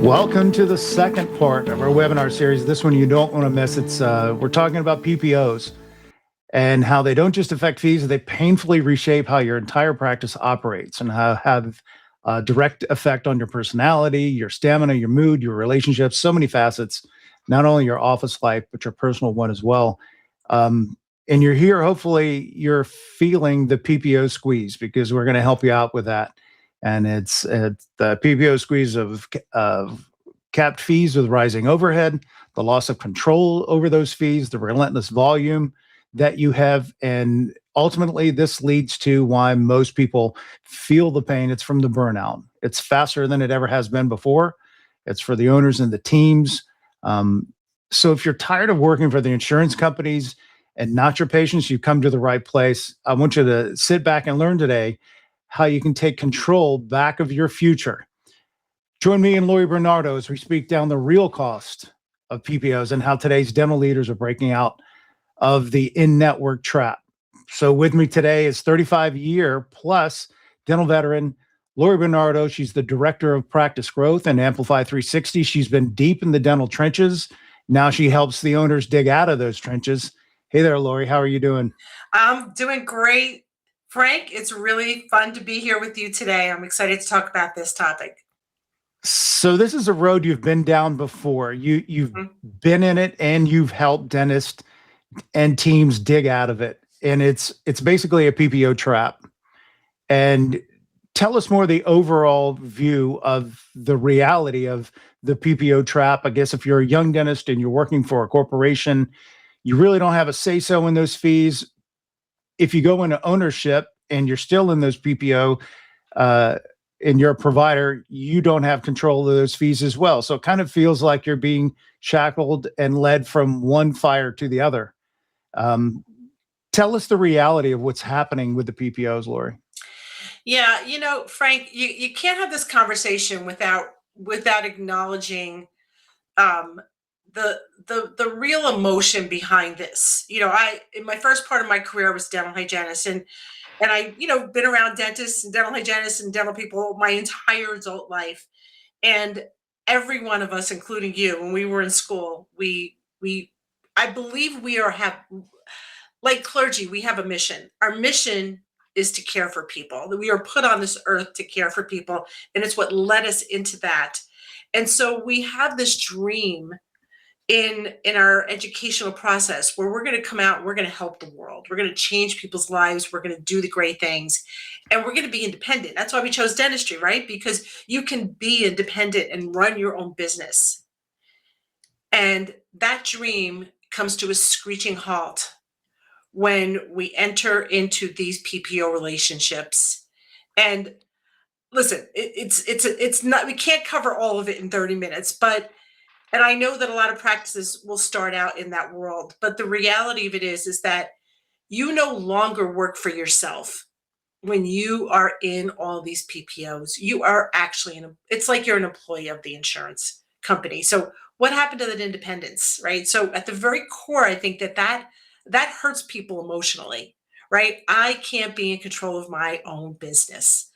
Welcome to the second part of our webinar series. This one you don't want to miss. We're talking about PPOs and how they don't just affect fees, they painfully reshape how your entire practice operates and have a direct effect on your personality, your stamina, your mood, your relationships, so many facets, not only your office life, but your personal one as well. And you're here, hopefully you're feeling the PPO squeeze because we're going to help you out with that. And it's the PPO squeeze of capped fees with rising overhead, the loss of control over those fees, the relentless volume that you have. And ultimately, this leads to why most people feel the pain. It's from the burnout. It's faster than it ever has been before. It's for the owners and the teams. So if you're tired of working for the insurance companies and not your patients, you've come to the right place. I want you to sit back and learn today how you can take control back of your future. Join me and Lori Bernardo as we speak down the real cost of PPOs and how today's dental leaders are breaking out of the in-network trap. So with me today is 35-year plus dental veteran Lori Bernardo. She's the director of practice growth and Amplify 360. She's been deep in the dental trenches. Now she helps the owners dig out of those trenches. Hey there, Lori. How are you doing? I'm doing great, Frank. It's really fun to be here with you today. I'm excited to talk about this topic. So this is a road you've been down before. You've been in it and you've helped dentists and teams dig out of it. And it's basically a PPO trap. And tell us more the overall view of the reality of the PPO trap. I guess if you're a young dentist and you're working for a corporation, you really don't have a say-so in those fees. If you go into ownership and you're still in those PPO, and you're a provider, you don't have control of those fees as well. So it kind of feels like you're being shackled and led from one fire to the other. Tell us the reality of what's happening with the PPOs, Lori. Yeah, Frank, you can't have this conversation without acknowledging the real emotion behind this. In my first part of my career, I was a dental hygienist, and I, been around dentists and dental hygienists and dental people my entire adult life. And every one of us, including you, when we were in school, I believe like clergy, we have a mission. Our mission is to care for people. We are put on this earth to care for people. And it's what led us into that. And so we have this dream in our educational process where we're going to come out, we're going to help the world, we're going to change people's lives, we're going to do the great things, and we're going to be independent. That's why we chose dentistry, right? Because you can be independent and run your own business. And that dream comes to a screeching halt when we enter into these PPO relationships. And listen, it's not, we can't cover all of it in 30 minutes, and I know that a lot of practices will start out in that world, but the reality of it is that you no longer work for yourself when you are in all these PPOs. You are actually it's like you're an employee of the insurance company. So what happened to that independence, right? So at the very core, I think that hurts people emotionally, right? I can't be in control of my own business.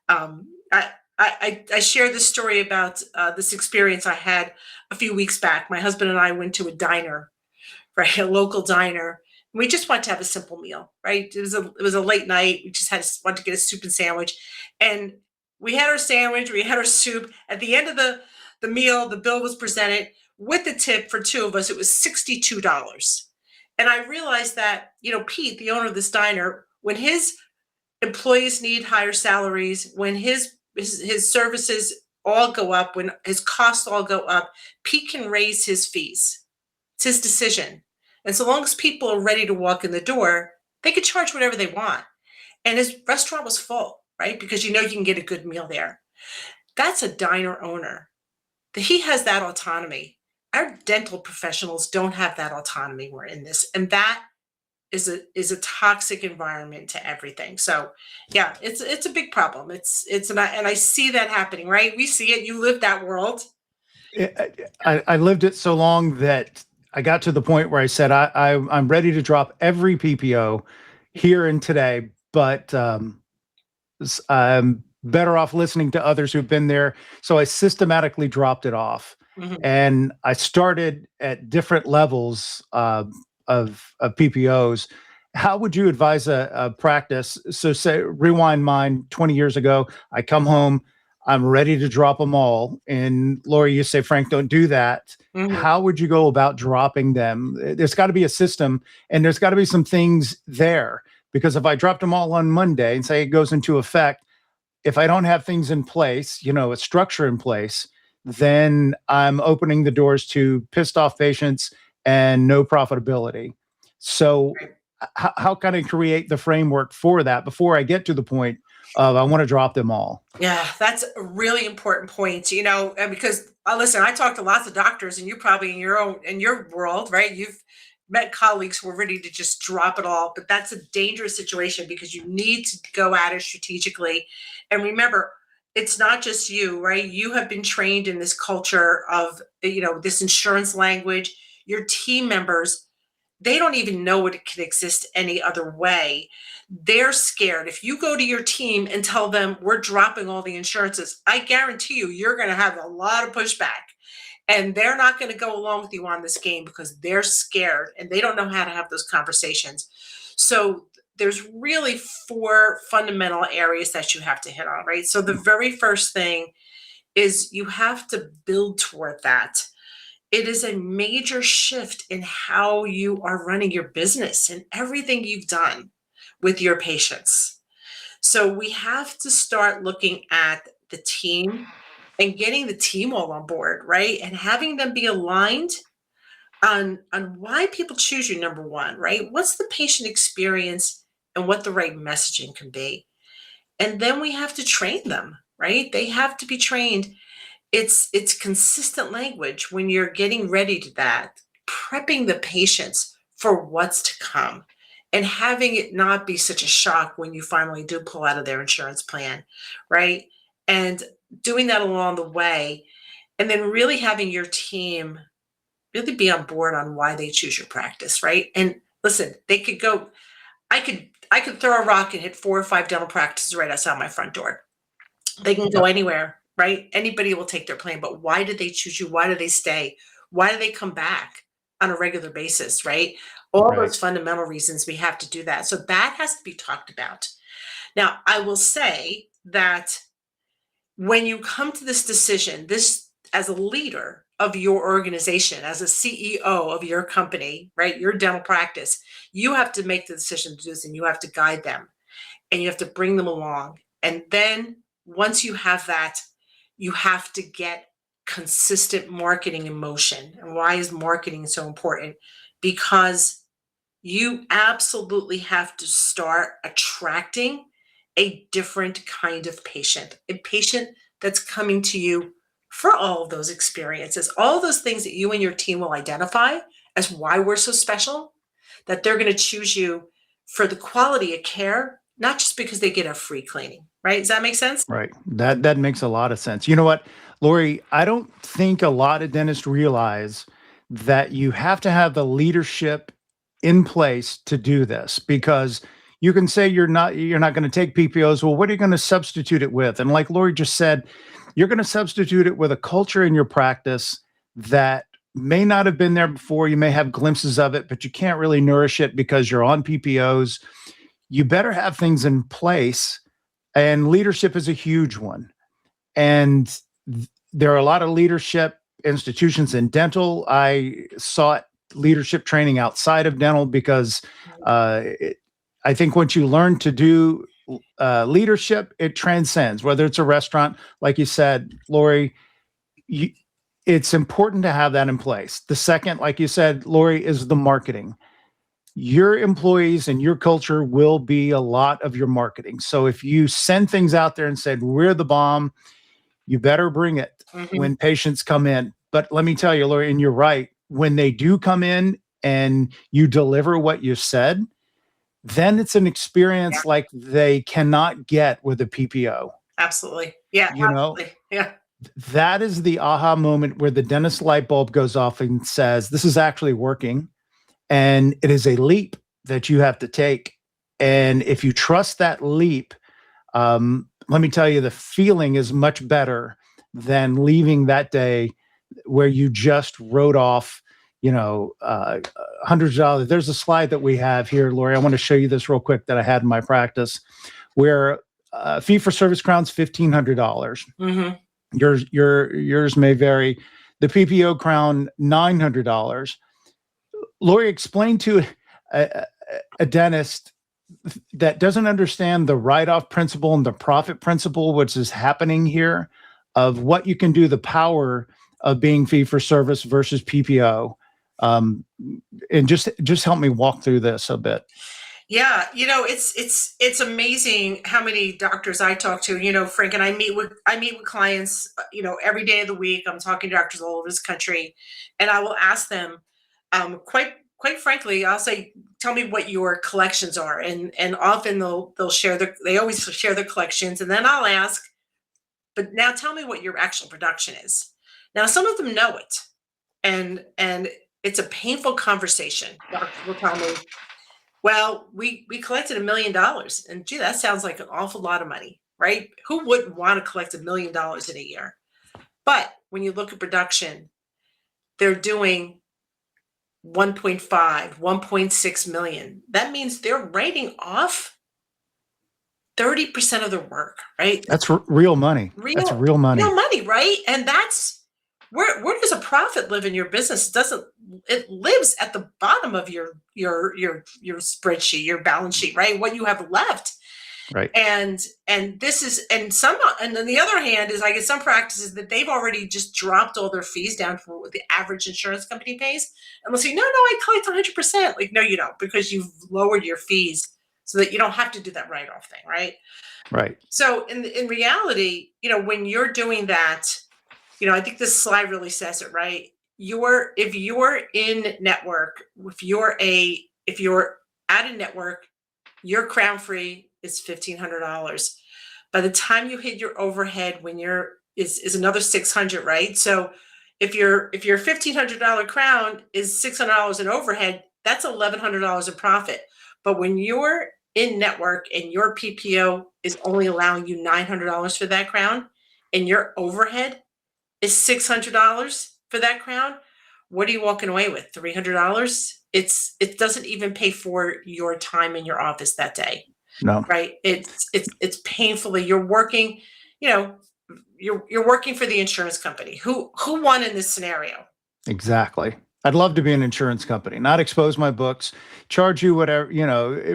I shared this story about this experience I had a few weeks back. My husband and I went to a diner, right, a local diner. And we just wanted to have a simple meal, right? It was a late night. We just wanted to get a soup and sandwich, and we had our sandwich. We had our soup. At the end of the meal, the bill was presented with the tip for two of us. It was $62, and I realized that Pete, the owner of this diner, when his employees need higher salaries, when his services all go up, when his costs all go up, Pete can raise his fees. It's his decision. And so long as people are ready to walk in the door, they could charge whatever they want. And his restaurant was full, right? Because you can get a good meal there. That's a diner owner. He has that autonomy. Our dental professionals don't have that autonomy. We're in this. And that is a toxic environment to everything. So yeah, it's a big problem. And I see that happening, right? We see it. You live that world. I lived it so long that I got to the point where I said, I'm ready to drop every PPO here and today, but I'm better off listening to others who've been there. So I systematically dropped it off. Mhm. And I started at different levels of PPOs. How would you advise a practice? So say, rewind mine 20 years ago, I come home, I'm ready to drop them all. And Lori, you say, Frank, don't do that. Mhm. How would you go about dropping them? There's got to be a system, and there's got to be some things there. Because if I dropped them all on Monday and say it goes into effect, if I don't have things in place, a structure in place, then I'm opening the doors to pissed off patients and no profitability. So, Right. how can I create the framework for that before I get to the point of I want to drop them all? Yeah, that's a really important point, and because listen, I talk to lots of doctors, and you probably in your world, right? You've met colleagues who are ready to just drop it all, but that's a dangerous situation because you need to go at it strategically. And remember, it's not just you, right? You have been trained in this culture of, this insurance language. Your team members, they don't even know it can exist any other way. They're scared. If you go to your team and tell them we're dropping all the insurances, I guarantee you're going to have a lot of pushback. And they're not going to go along with you on this game because they're scared and they don't know how to have those conversations. So there's really four fundamental areas that you have to hit on, right? So the very first thing is you have to build toward that. It is a major shift in how you are running your business and everything you've done with your patients. So we have to start looking at the team and getting the team all on board, right? And having them be aligned on why people choose you, number one, right? What's the patient experience and what the right messaging can be. And then we have to train them, right? They have to be trained. It's consistent language when you're getting ready to that, prepping the patients for what's to come and having it not be such a shock when you finally do pull out of their insurance plan, right? And doing that along the way, and then really having your team really be on board on why they choose your practice, right? And listen, they could go, I could throw a rock and hit 4 or 5 dental practices right outside my front door. They can go Yep. anywhere, right? Anybody will take their plan, but why did they choose you? Why do they stay? Why do they come back on a regular basis, right? All Right. those fundamental reasons we have to do that. So that has to be talked about. Now, I will say that when you come to this decision, this as a leader of your organization, as a CEO of your company, right, your dental practice, you have to make the decision to do this and you have to guide them and you have to bring them along. And then once you have that, you have to get consistent marketing in motion. And why is marketing so important? Because you absolutely have to start attracting a different kind of patient, a patient that's coming to you for all of those experiences, all those things that you and your team will identify as why we're so special, that they're going to choose you for the quality of care, not just because they get a free cleaning, right? Does that make sense? Right. That makes a lot of sense. You know what, Lori? I don't think a lot of dentists realize that you have to have the leadership in place to do this because you can say you're not going to take PPOs. Well, what are you going to substitute it with? And like Lori just said, you're going to substitute it with a culture in your practice that may not have been there before. You may have glimpses of it, but you can't really nourish it because you're on PPOs. You better have things in place, and leadership is a huge one. And there are a lot of leadership institutions in dental. I sought leadership training outside of dental because I think once you learn to do leadership, it transcends. Whether it's a restaurant, like you said, Lori, you, it's important to have that in place. The second, like you said, Lori, is the marketing. Your employees and your culture will be a lot of your marketing. So if you send things out there and said, we're the bomb, you better bring it Mhm. when patients come in. But let me tell you, Lori, and you're right, when they do come in and you deliver what you said, then it's an Yeah, experience like they cannot get with a PPO. absolutely. Yeah, You know, absolutely. Yeah. that is the aha moment where the dentist light bulb goes off and says, this is actually working. And it is a leap that you have to take. And if you trust that leap, let me tell you, the feeling is much better than leaving that day where you just wrote off, hundreds of dollars. There's a slide that we have here, Lori. I want to show you this real quick that I had in my practice, where fee for service crown's $1,500. Mm-hmm. Yours may vary. The PPO crown $900. Lori, explain to a dentist that doesn't understand the write-off principle and the profit principle, which is happening here, of what you can do, the power of being fee for service versus PPO, and just help me walk through this a bit. Yeah, it's amazing how many doctors I talk to. Frank, and I meet with clients, every day of the week. I'm talking to doctors all over this country, and I will ask them, quite frankly, I'll say, tell me what your collections are, and often they'll share they always share their collections, and then I'll ask, but now tell me what your actual production is. Now, some of them know it, and it's a painful conversation. Doctors will tell me, well, we collected $1 million, and gee, that sounds like an awful lot of money, right? Who wouldn't want to collect $1 million in a year? But when you look at production, they're doing 1.5, 1.6 million. That means they're writing off 30% of their work, right? That's real money. That's real money. Real money, right? And that's where does a profit live in your business? It lives at the bottom of your spreadsheet, your balance sheet, right? What you have left. Right. And this is, and then the other hand is, I get some practices that they've already just dropped all their fees down for what the average insurance company pays. And they'll say, no, I collect 100%. Like, no, you don't, because you've lowered your fees so that you don't have to do that write-off thing. Right. Right. So in reality, when you're doing that, I think this slide really says it, right? If you're in network, if you're at a network, your crown free is $1,500. By the time you hit your overhead, is another $600, right? So if your $1,500 crown is $600 in overhead, that's $1,100 in profit. But when you're in network and your PPO is only allowing you $900 for that crown, and your overhead is $600 for that crown, what are you walking away with? $300? It doesn't even pay for your time in your office that day. No. Right. It's painfully, you're working, you're working for the insurance company. Who won in this scenario? Exactly. I'd love to be an insurance company, not expose my books, charge you whatever,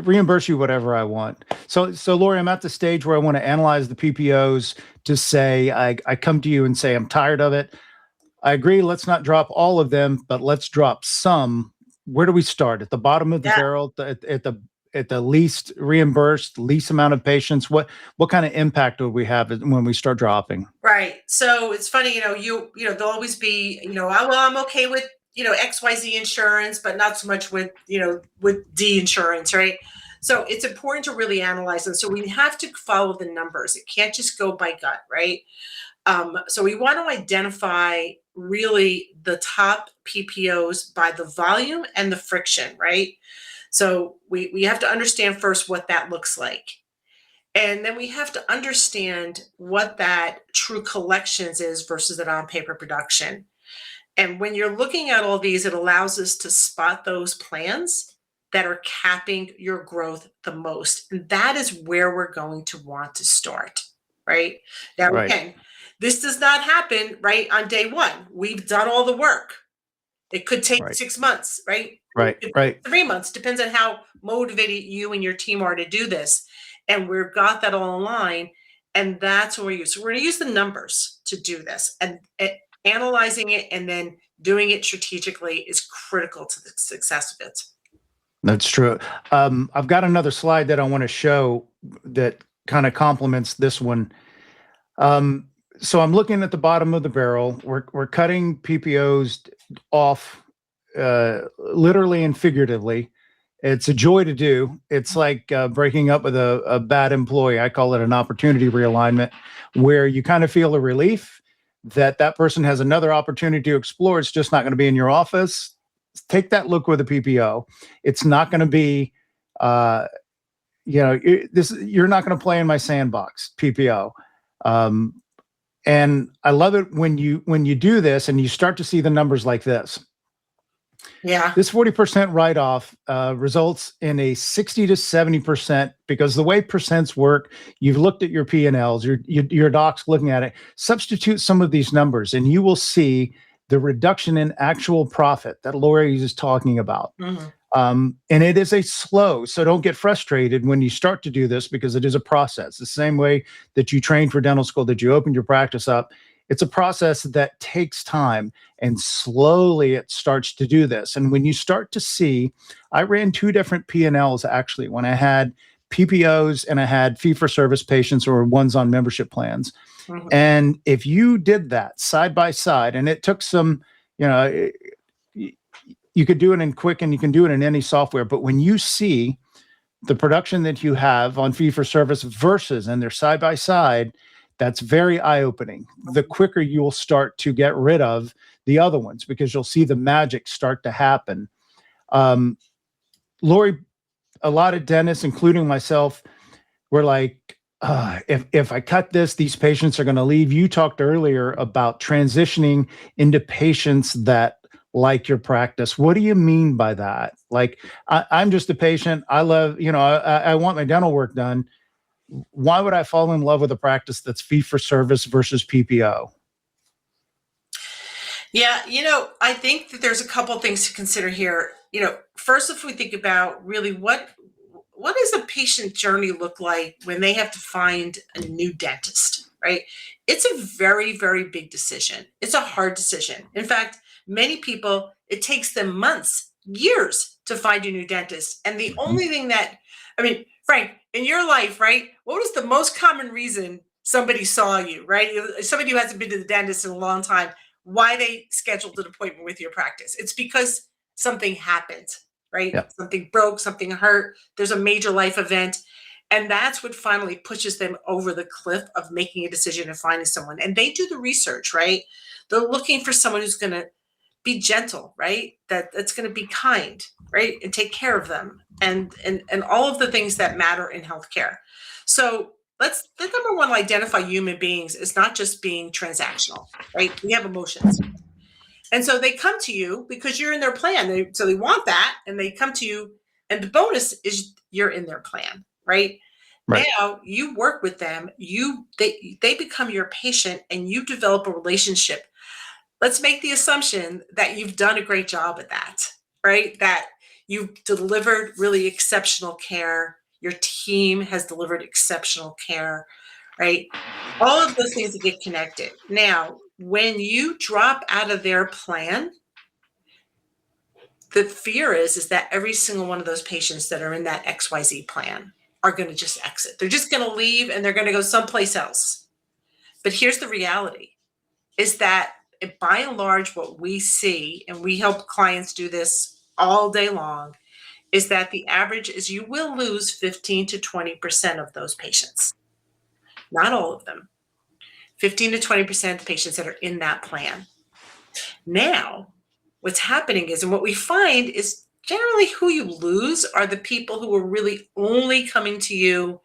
reimburse you whatever I want. So Lori, I'm at the stage where I want to analyze the PPOs to say, I come to you and say, I'm tired of it. I agree. Let's not drop all of them, but let's drop some. Where do we start? At the bottom of the barrel, at the least reimbursed, least amount of patients? What kind of impact would we have when we start dropping? Right. So it's funny, there'll always be, I'm okay with, XYZ insurance, but not so much with, with D insurance, right? So it's important to really analyze them. So we have to follow the numbers. It can't just go by gut, right? So we want to identify really the top PPOs by the volume and the friction, right? So we have to understand first what that looks like. And then we have to understand what that true collections is versus an on-paper production. And when you're looking at all these, it allows us to spot those plans that are capping your growth the most. And that is where we're going to want to start, right? Now, again, this does not happen right on day one. We've done all the work. It could take 6 months, right? Right. 3 months, depends on how motivated you and your team are to do this. And we've got that all in line. And that's what we use. So we're going to use the numbers to do this. And analyzing it and then doing it strategically is critical to the success of it. That's true. I've got another slide that I want to show that kind of complements this one. So I'm looking at the bottom of the barrel. We're cutting PPOs off, literally and figuratively. It's a joy to do. It's like breaking up with a bad employee. I call it an opportunity realignment, where you kind of feel a relief that person has another opportunity to explore. It's just not going to be in your office. Take that look with a PPO. It's not going to be you're not going to play in my sandbox, PPO. And I love it when you do this and you start to see the numbers like this. Yeah. This 40% write-off results in a 60 to 70%, because the way percents work, you've looked at your P&Ls, your doc's looking at it. Substitute some of these numbers and you will see the reduction in actual profit that Lori is talking about. Mm-hmm. And it is a slow, so don't get frustrated when you start to do this, because it is a process. The same way that you train for dental school, that you open your practice up, it's a process that takes time, and slowly it starts to do this. And when you start to see, I ran 2 different P&Ls actually, when I had PPOs and I had fee-for-service patients or ones on membership plans. Mm-hmm. And if you did that side by side, and it took some, you could do it in Quick and you can do it in any software, but when you see the production that you have on fee-for-service versus, and they're side by side, that's very eye-opening. The quicker you will start to get rid of the other ones, because you'll see the magic start to happen. Lori, a lot of dentists, including myself, were like, if I cut this, these patients are going to leave. You talked earlier about transitioning into patients that like your practice. What do you mean by that? Like, I'm just a patient. I love, I want my dental work done. Why would I fall in love with a practice that's fee for service versus PPO? Yeah, I think that there's a couple of things to consider here. First, if we think about really what does a patient journey look like when they have to find a new dentist, right? It's a very, very big decision. It's a hard decision. In fact, many people, it takes them months, years to find a new dentist. And the only thing Frank, in your life, right? What was the most common reason somebody saw you, right? Somebody who hasn't been to the dentist in a long time, why they scheduled an appointment with your practice? It's because something happened, right? Yeah. Something broke, something hurt. There's a major life event. And that's what finally pushes them over the cliff of making a decision and finding someone. And they do the research, right? They're looking for someone who's going to be gentle, right? That's going to be kind, right? And take care of them, and all of the things that matter in healthcare. So the number one, identify human beings is not just being transactional, right? We have emotions. And so they come to you because you're in their plan. So they want that, and they come to you, and the bonus is you're in their plan, right? Now you work with them, they become your patient, and you develop a relationship. Let's make the assumption that you've done a great job at that, right? That you've delivered really exceptional care. Your team has delivered exceptional care, right? All of those things that get connected. Now, when you drop out of their plan, the fear is that every single one of those patients that are in that XYZ plan are going to just exit. They're just going to leave and they're going to go someplace else. But here's the reality, is that by and large, what we see, and we help clients do this all day long, is that the average is you will lose 15 to 20% of those patients. Not all of them. 15 to 20% of the patients that are in that plan. Now, what's happening is, and what we find is generally who you lose are the people who are really only coming to you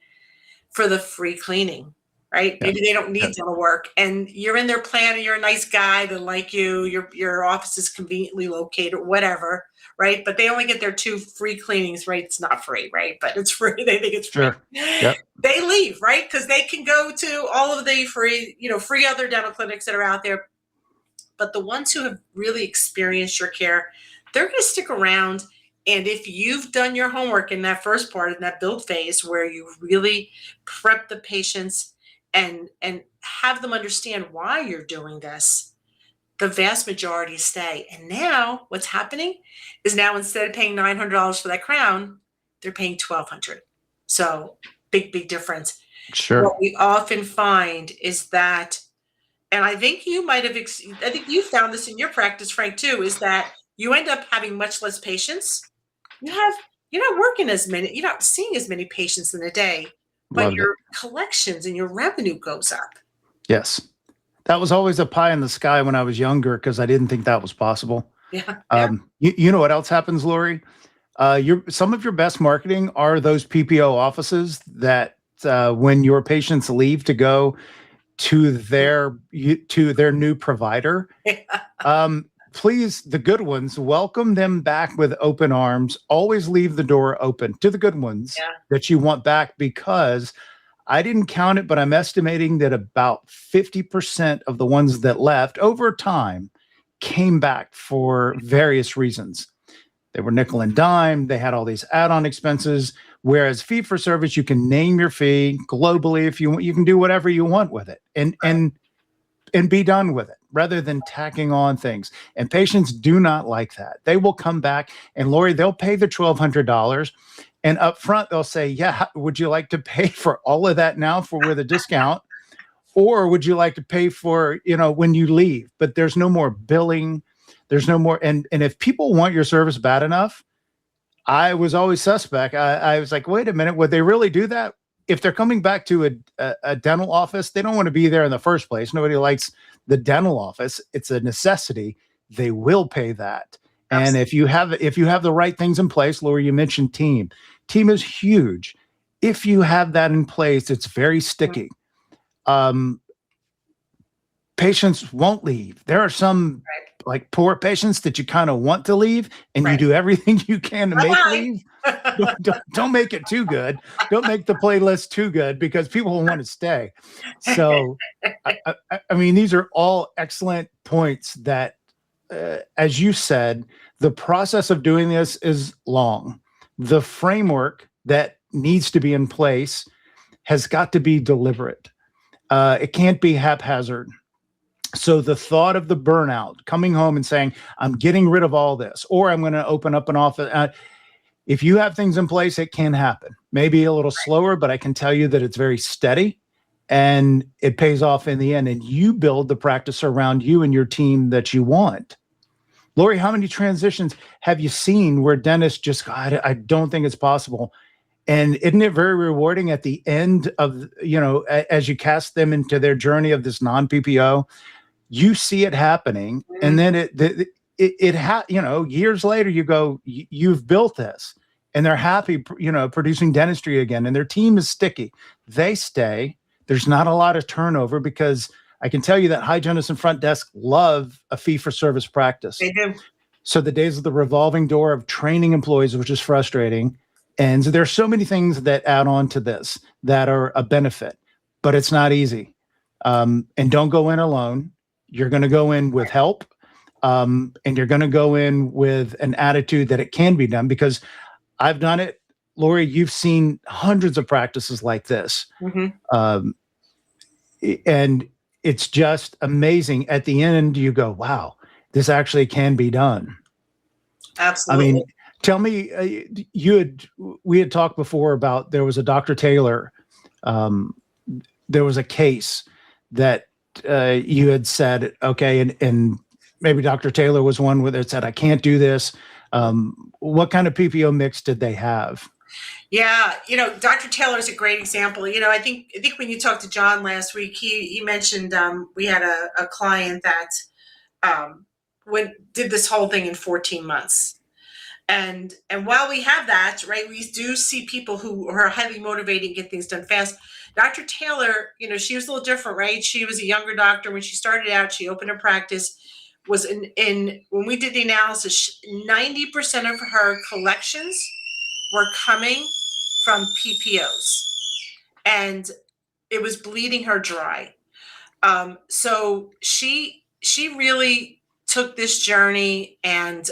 for the free cleaning. Right? Maybe they don't need dental work, and you're in their plan and you're a nice guy, they like you, your office is conveniently located, whatever, right? But they only get their 2 free cleanings, right? It's not free, right? But it's free. They think it's free. Sure. Yep. They leave, right? Because they can go to all of the free other dental clinics that are out there. But the ones who have really experienced your care, they're going to stick around. And if you've done your homework in that first part, in that build phase, where you really prep the patients and have them understand why you're doing this, the vast majority stay. And now what's happening is, now instead of paying $900 for that crown, they're paying $1,200. So big difference. Sure. What we often find is that, and I think you might have, I think you found this in your practice, Frank, too, is that you end up having much less patients. You're not working as many, you're not seeing as many patients in a day, but your collections and your revenue goes up. Yes. That was always a pie in the sky when I was younger, because I didn't think that was possible. Yeah. You know what else happens, Lori? Some of your best marketing are those PPO offices that when your patients leave to go to their new provider, please, the good ones, welcome them back with open arms. Always leave the door open to the good ones Yeah. that you want back, because I didn't count it, but I'm estimating that about 50% of the ones that left over time came back for various reasons. They were nickel and dime. They had all these add-on expenses. Whereas fee for service, you can name your fee globally if you want. You can do whatever you want with it, and be done with it, rather than tacking on things. And patients do not like that. They will come back, and Lori, they'll pay the $1,200, and up front they'll say, "Yeah, would you like to pay for all of that now with a discount, or would you like to pay for when you leave?" But there's no more billing. There's no more. And if people want your service bad enough, I was always suspect. I was like, wait a minute, would they really do that? If they're coming back to a dental office, they don't want to be there in the first place. Nobody likes the dental office. It's a necessity. They will pay that. And if you have the right things in place, Laura, you mentioned team. Team is huge. If you have that in place, it's very sticky. Patients won't leave. There are some like poor patients that you kind of want to leave, and you do everything you can to make leave. Don't make it too good. Don't make the playlist too good, because people will want to stay. So, I mean, these are all excellent points that, as you said, the process of doing this is long. The framework that needs to be in place has got to be deliberate. It can't be haphazard. So the thought of the burnout, coming home and saying, I'm getting rid of all this, or I'm going to open up an office. If you have things in place, it can happen. Maybe a little slower, but I can tell you that it's very steady and it pays off in the end. And you build the practice around you and your team that you want. Lori, how many transitions have you seen where dentists just, I don't think it's possible. And isn't it very rewarding at the end of, as you cast them into their journey of this non-PPO, you see it happening. And then years later you go, you've built this, and they're happy, producing dentistry again, and their team is sticky. They stay. There's not a lot of turnover, because I can tell you that hygienists and front desk love a fee for service practice. They do. So the days of the revolving door of training employees, which is frustrating. And so there's so many things that add on to this that are a benefit, but it's not easy. And don't go in alone. You're going to go in with help, and you're going to go in with an attitude that it can be done, because I've done it. Lori, you've seen hundreds of practices like this. And it's just amazing. At the end, you go, wow, this actually can be done. Absolutely. I mean, tell me, we had talked before about, there was a Dr. Taylor. There was a case that you had said, okay, and maybe Dr. Taylor was one where it said, I can't do this. What kind of PPO mix did they have? Yeah, Dr. Taylor is a great example. I think when you talked to John last week, he mentioned we had a client that did this whole thing in 14 months. And while we have that, right, we do see people who are highly motivated and get things done fast. Dr. Taylor, she was a little different, right? She was a younger doctor. When she started out, she opened a practice, was when we did the analysis, 90% of her collections were coming from PPOs, and it was bleeding her dry. So she really took this journey, and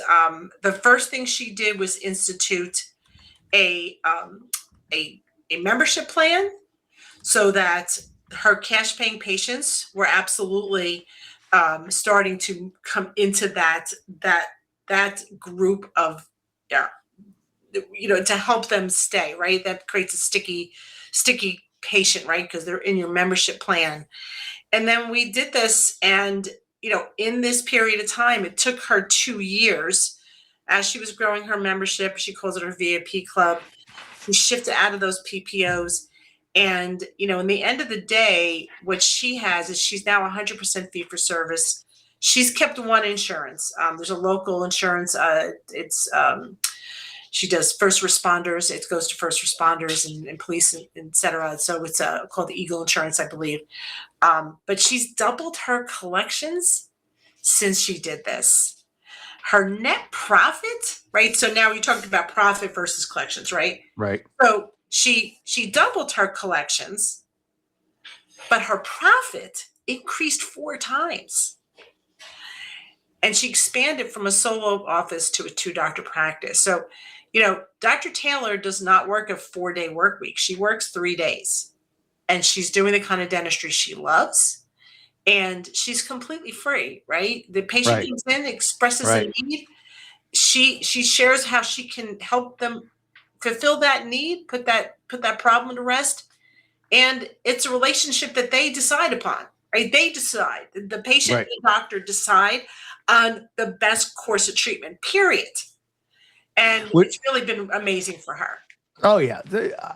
the first thing she did was institute a membership plan, so that her cash paying patients were absolutely starting to come into that group of, to help them stay, right? That creates a sticky patient, right? Because they're in your membership plan. And then we did this, and in this period of time, it took her 2 years as she was growing her membership. She calls it her VIP club. She shifted out of those PPOs. And, in the end of the day, what she has is she's now 100% fee for service. She's kept one insurance. There's a local insurance. She does first responders. It goes to first responders and police, and et cetera. So it's called the Eagle Insurance, I believe. But she's doubled her collections since she did this. Her net profit, right? So now you talked about profit versus collections, right? Right. So she doubled her collections, but her profit increased 4 times. And she expanded from a solo office to a 2-doctor practice. So, Dr. Taylor does not work a 4-day work week. She works 3 days, and she's doing the kind of dentistry she loves, and she's completely free, right? The patient Right. comes in, expresses Right. a need. She shares how she can help them fulfill that need, put that problem to rest. And it's a relationship that they decide upon, right? They decide. The patient Right. and the doctor decide on the best course of treatment, period. And it's really been amazing for her. Oh, yeah.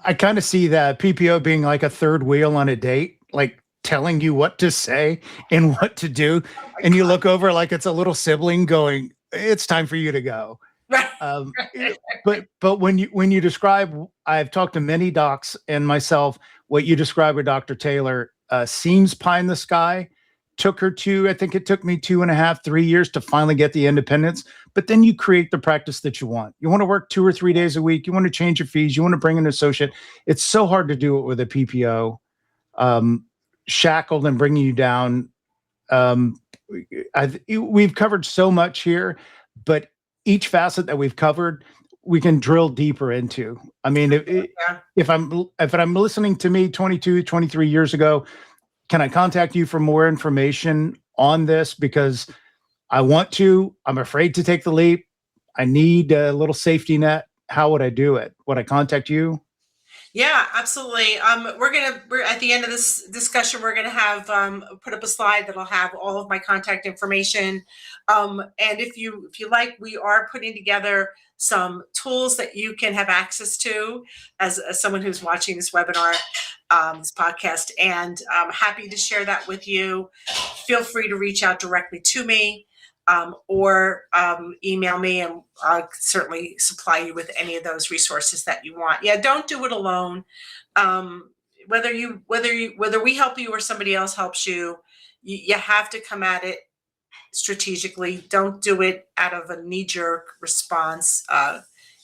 I kind of see that PPO being like a third wheel on a date, like telling you what to say and what to do. And you look over like it's a little sibling going, it's time for you to go. Right. But when you describe, I've talked to many docs and myself, what you describe with Dr. Taylor seems pie in the sky. Took her I think it took me 2.5, 3 years to finally get the independence. But then you create the practice that you want. You want to work 2 or 3 days a week. You want to change your fees. You want to bring an associate. It's so hard to do it with a PPO, shackled and bringing you down. We've covered so much here, but each facet that we've covered, we can drill deeper into. I mean, if I'm listening to me 22, 23 years ago, can I contact you for more information on this? Because I want to, I'm afraid to take the leap. I need a little safety net. How would I do it? Would I contact you? Yeah, absolutely. We're at the end of this discussion, we're gonna have put up a slide that'll have all of my contact information. And if you like, we are putting together some tools that you can have access to as someone who's watching this webinar, this podcast, and I'm happy to share that with you. Feel free to reach out directly to me. Or email me, and I'll certainly supply you with any of those resources that you want. Yeah, don't do it alone. Whether we help you or somebody else helps you, you have to come at it strategically. Don't do it out of a knee-jerk response,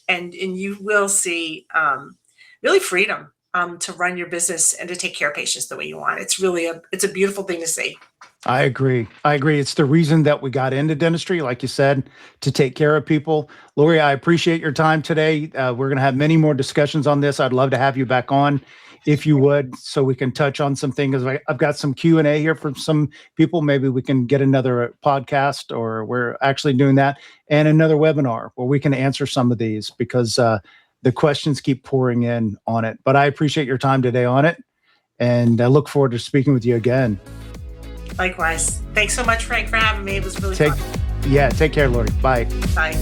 and you will see really freedom to run your business and to take care of patients the way you want. It's really it's a beautiful thing to see. I agree. It's the reason that we got into dentistry, like you said, to take care of people. Lori, I appreciate your time today. We're going to have many more discussions on this. I'd love to have you back on if you would, so we can touch on some things. I've got some Q&A here from some people. Maybe we can get another podcast, or we're actually doing that, and another webinar where we can answer some of these, because the questions keep pouring in on it. But I appreciate your time today on it, and I look forward to speaking with you again. Likewise. Thanks so much, Frank, for having me. It was really fun. Take care, Lori. Bye. Bye.